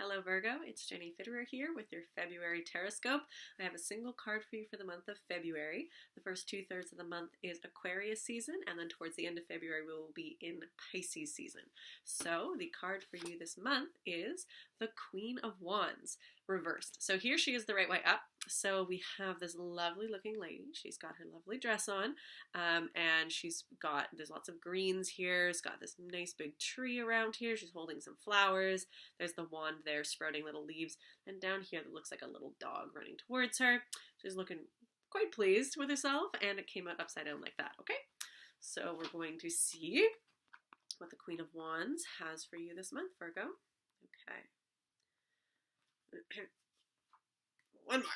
Hello Virgo, it's Jenny Fitterer here with your February Tarotscope. I have a single card for you for the month of February. The first 2/3 of the month is Aquarius season, and then towards the end of February we will be in Pisces season. So the card for you this month is the Queen of Wands reversed. So here she is the right way up. So we have this lovely looking lady. She's got her lovely dress on, and there's lots of greens here. She's got this nice big tree around here. She's holding some flowers. There's the wand there sprouting little leaves, and down here that looks like a little dog running towards her. She's looking quite pleased with herself, and it came out upside down like that. Okay, so we're going to see what the Queen of Wands has for you this month, Virgo. Okay. One more.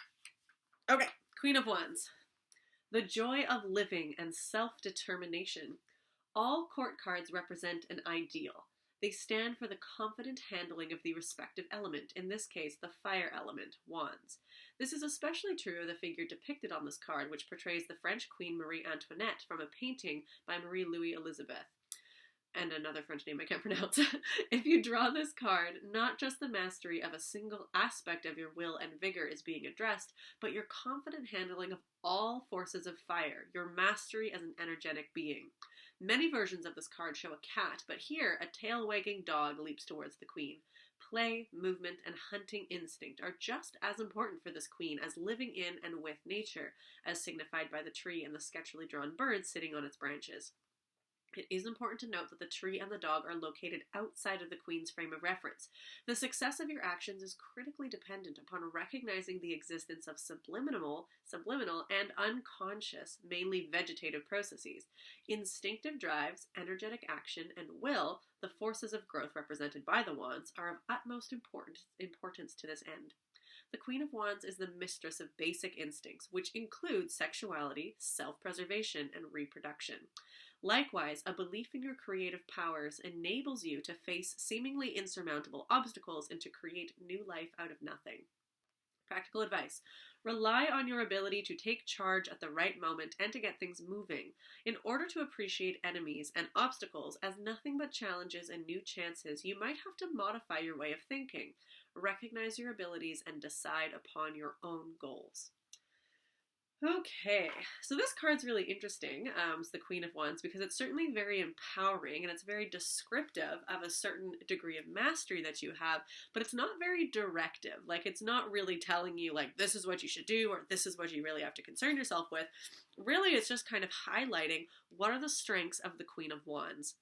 Okay, Queen of Wands. The joy of living and self-determination. All court cards represent an ideal. They stand for the confident handling of the respective element, in this case, the fire element, Wands. This is especially true of the figure depicted on this card, which portrays the French Queen Marie Antoinette from a painting by Marie-Louise Elizabeth. And another French name I can't pronounce. If you draw this card, not just the mastery of a single aspect of your will and vigor is being addressed, but your confident handling of all forces of fire, your mastery as an energetic being. Many versions of this card show a cat, but here a tail-wagging dog leaps towards the queen. Play, movement, and hunting instinct are just as important for this queen as living in and with nature, as signified by the tree and the sketchily drawn bird sitting on its branches. It is important to note that the tree and the dog are located outside of the Queen's frame of reference. The success of your actions is critically dependent upon recognizing the existence of subliminal, and unconscious, mainly vegetative processes. Instinctive drives, energetic action, and will, the forces of growth represented by the Wands, are of utmost importance to this end. The Queen of Wands is the mistress of basic instincts, which include sexuality, self-preservation, and reproduction. Likewise, a belief in your creative powers enables you to face seemingly insurmountable obstacles and to create new life out of nothing. Practical advice. Rely on your ability to take charge at the right moment and to get things moving. In order to appreciate enemies and obstacles as nothing but challenges and new chances, you might have to modify your way of thinking. Recognize your abilities and decide upon your own goals. Okay, so this card's really interesting, it's the Queen of Wands, because it's certainly very empowering and it's very descriptive of a certain degree of mastery that you have, but it's not very directive. Like, it's not really telling you, like, this is what you should do or this is what you really have to concern yourself with. Really, it's just kind of highlighting what are the strengths of the Queen of Wands.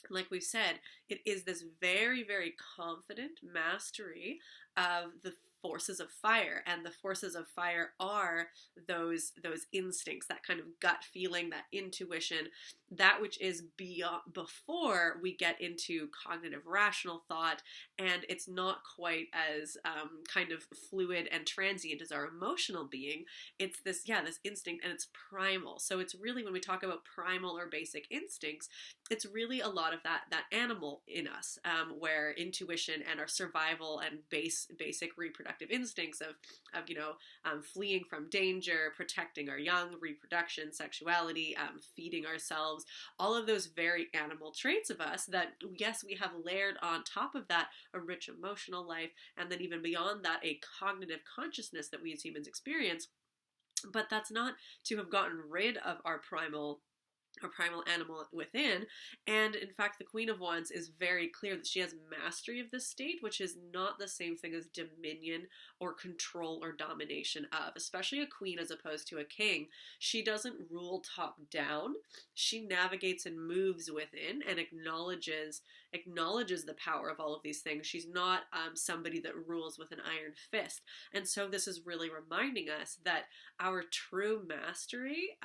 Like we've said, it is this very, very confident mastery of the forces of fire, and the forces of fire are those instincts, that kind of gut feeling, that intuition, that which is beyond, before we get into cognitive rational thought, and it's not quite as kind of fluid and transient as our emotional being. It's this instinct, and it's primal. So it's really, when we talk about primal or basic instincts, it's really a lot of that animal in us, where intuition and our survival and basic reproductive instincts of fleeing from danger, protecting our young, reproduction, sexuality, feeding ourselves, all of those very animal traits of us that, yes, we have layered on top of that a rich emotional life, and then even beyond that a cognitive consciousness that we as humans experience. But that's not to have gotten rid of our primal animal within. And in fact, the Queen of Wands is very clear that she has mastery of this state, which is not the same thing as dominion or control or domination of, especially a queen as opposed to a king. She doesn't rule top down. She navigates and moves within and acknowledges the power of all of these things. She's not somebody that rules with an iron fist. And so this is really reminding us that our true mastery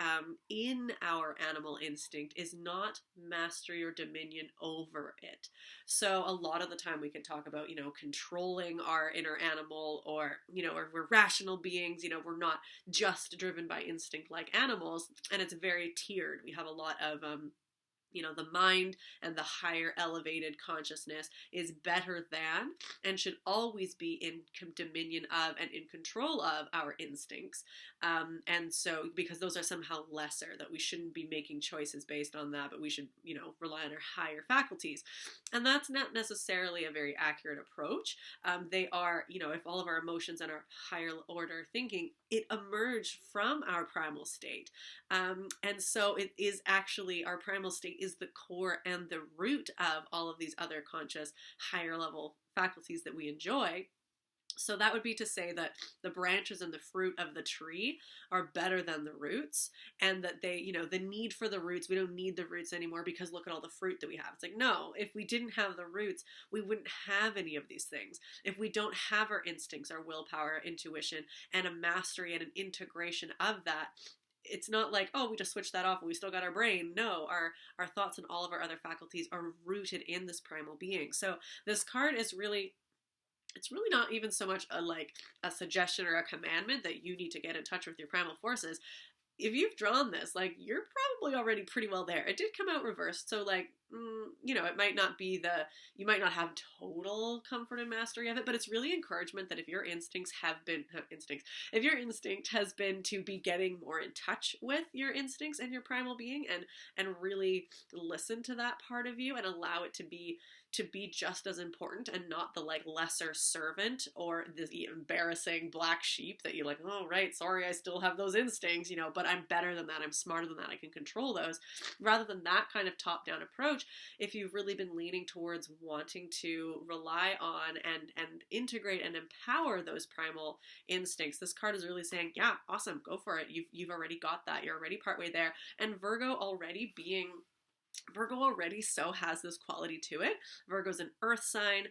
in our animal instinct is not mastery or dominion over it. So a lot of the time we can talk about, controlling our inner animal, or we're rational beings, we're not just driven by instinct like animals, and it's very tiered. We have a lot of The mind and the higher elevated consciousness is better than and should always be in dominion of and in control of our instincts. And so, because those are somehow lesser, that we shouldn't be making choices based on that, but we should, rely on our higher faculties. And that's not necessarily a very accurate approach. They are, if all of our emotions and our higher order thinking, it emerged from our primal state. And so it is actually, our primal state is the core and the root of all of these other conscious, higher level faculties that we enjoy. So that would be to say that the branches and the fruit of the tree are better than the roots, and that they, the need for the roots, we don't need the roots anymore because look at all the fruit that we have. It's like, no, if we didn't have the roots, we wouldn't have any of these things. If we don't have our instincts, our willpower, our intuition, and a mastery and an integration of that, it's not like, oh, we just switched that off and we still got our brain. No, our thoughts and all of our other faculties are rooted in this primal being. So this card is really, it's really not even so much a suggestion or a commandment that you need to get in touch with your primal forces. If you've drawn this, you're probably already pretty well there. It did come out reversed, so it might not be you might not have total comfort and mastery of it, but it's really encouragement that if your instincts have been, if your instinct has been to be getting more in touch with your instincts and your primal being, and really listen to that part of you and allow it to be just as important and not the lesser servant or the embarrassing black sheep that you're like, oh right, sorry, I still have those instincts, but I'm better than that, I'm smarter than that, I can control those. Rather than that kind of top-down approach, if you've really been leaning towards wanting to rely on and integrate and empower those primal instincts, this card is really saying, yeah, awesome, go for it. You've already got that. You're already partway there. And Virgo already so has this quality to it. Virgo's an earth sign.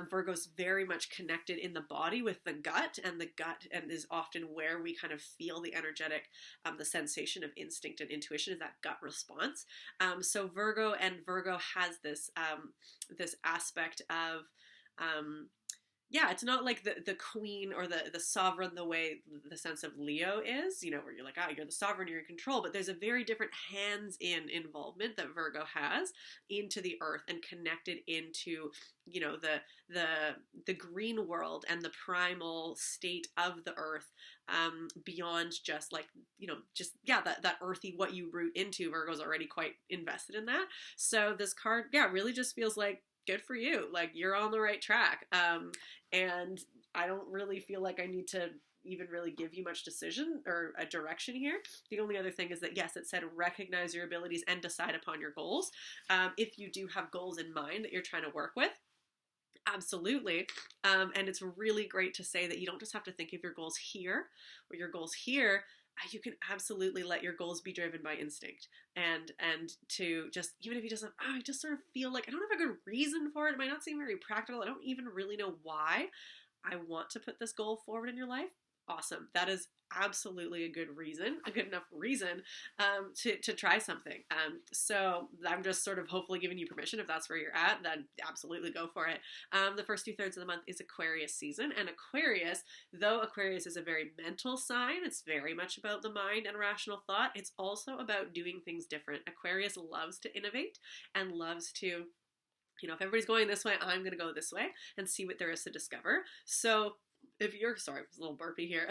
Virgo's very much connected in the body with the gut and is often where we kind of feel the energetic, the sensation of instinct and intuition is that gut response. So Virgo has this, this aspect of, it's not like the queen or the sovereign the way the sense of Leo is, where you're like, you're the sovereign, you're in control, but there's a very different hands-in involvement that Virgo has into the earth and connected into, the green world and the primal state of the earth, beyond just that earthy, what you root into. Virgo's already quite invested in that. So this card, really just feels like, good for you. You're on the right track. And I don't really feel like I need to even really give you much decision or a direction here. The only other thing is that, yes, it said recognize your abilities and decide upon your goals. If you do have goals in mind that you're trying to work with, absolutely. And it's really great to say that you don't just have to think of your goals here or your goals here. You can absolutely let your goals be driven by instinct and to just, even if you just I just sort of feel like I don't have a good reason for it. It might not seem very practical. I don't even really know why I want to put this goal forward in your life. Awesome. That is absolutely a good enough reason to try something. So I'm just sort of hopefully giving you permission. If that's where you're at, then absolutely go for it. The first 2/3 of the month is Aquarius season, and Aquarius, though Aquarius is a very mental sign, it's very much about the mind and rational thought. It's also about doing things different. Aquarius loves to innovate and loves to, if everybody's going this way, I'm going to go this way and see what there is to discover. So if you're, sorry, it's a little burpy here.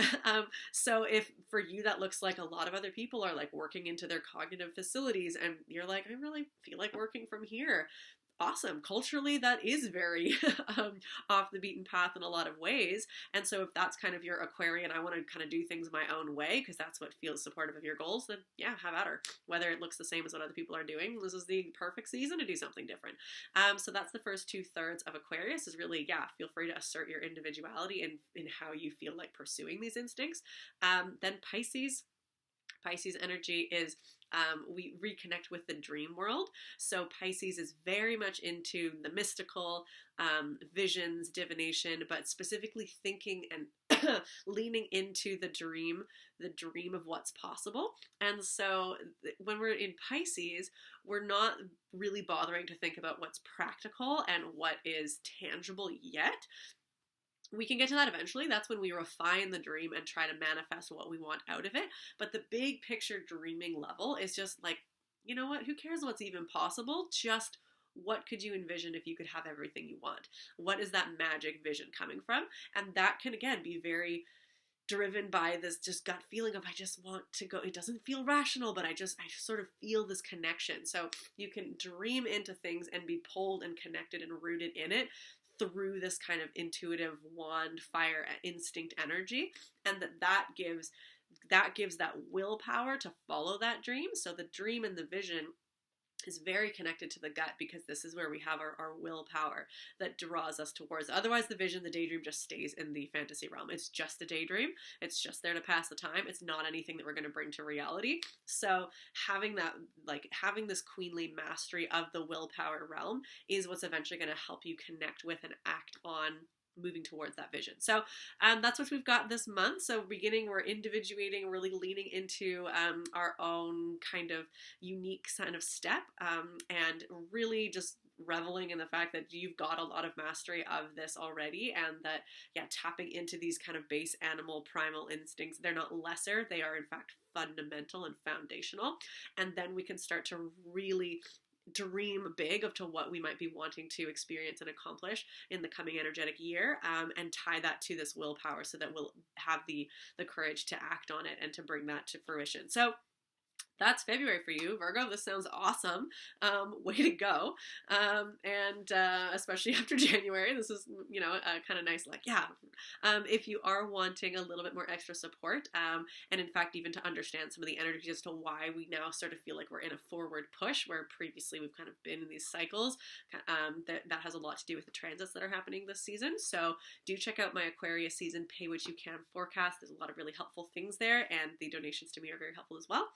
So if for you that looks like a lot of other people are working into their cognitive facilities and you're like, I really feel like working from here. Awesome. Culturally, that is very off the beaten path in a lot of ways. And so if that's kind of your Aquarian, I want to kind of do things my own way because that's what feels supportive of your goals, then have at her. Whether it looks the same as what other people are doing, this is the perfect season to do something different. So that's the first 2/3 of Aquarius is really, feel free to assert your individuality in how you feel like pursuing these instincts. Then Pisces energy is we reconnect with the dream world. So Pisces is very much into the mystical, visions, divination, but specifically thinking and leaning into the dream of what's possible. And so when we're in Pisces, we're not really bothering to think about what's practical and what is tangible yet. We can get to that eventually. That's when we refine the dream and try to manifest what we want out of it. But the big picture dreaming level is just you know what, who cares what's even possible? Just what could you envision if you could have everything you want? What is that magic vision coming from? And that can, again, be very driven by this just gut feeling of, I just want to go. It doesn't feel rational, but I just sort of feel this connection. So you can dream into things and be pulled and connected and rooted in it through this kind of intuitive wand fire instinct energy, and that gives that willpower to follow that dream. So the dream and the vision is very connected to the gut, because this is where we have our willpower that draws us towards. Otherwise, the vision, the daydream just stays in the fantasy realm. It's just a daydream. It's just there to pass the time. It's not anything that we're going to bring to reality. So having that, like having this queenly mastery of the willpower realm is what's eventually going to help you connect with and act on moving towards that vision. So that's what we've got this month. So we're individuating, really leaning into our own kind of unique kind of step, and really just reveling in the fact that you've got a lot of mastery of this already, and that, yeah, tapping into these kind of base animal primal instincts, they're not lesser, they are in fact fundamental and foundational. And then we can start to really dream big of to what we might be wanting to experience and accomplish in the coming energetic year, and tie that to this willpower, so that we'll have the courage to act on it and to bring that to fruition. So that's February for you, Virgo. This sounds awesome. Way to go. And especially after January, this is, kind of nice, like, yeah. If you are wanting a little bit more extra support, and in fact, even to understand some of the energies as to why we now sort of feel like we're in a forward push, where previously we've kind of been in these cycles, that has a lot to do with the transits that are happening this season. So do check out my Aquarius season Pay What You Can forecast. There's a lot of really helpful things there, and the donations to me are very helpful as well.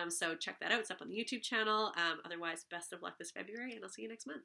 So check that out. It's up on the YouTube channel. Otherwise, best of luck this February, and I'll see you next month.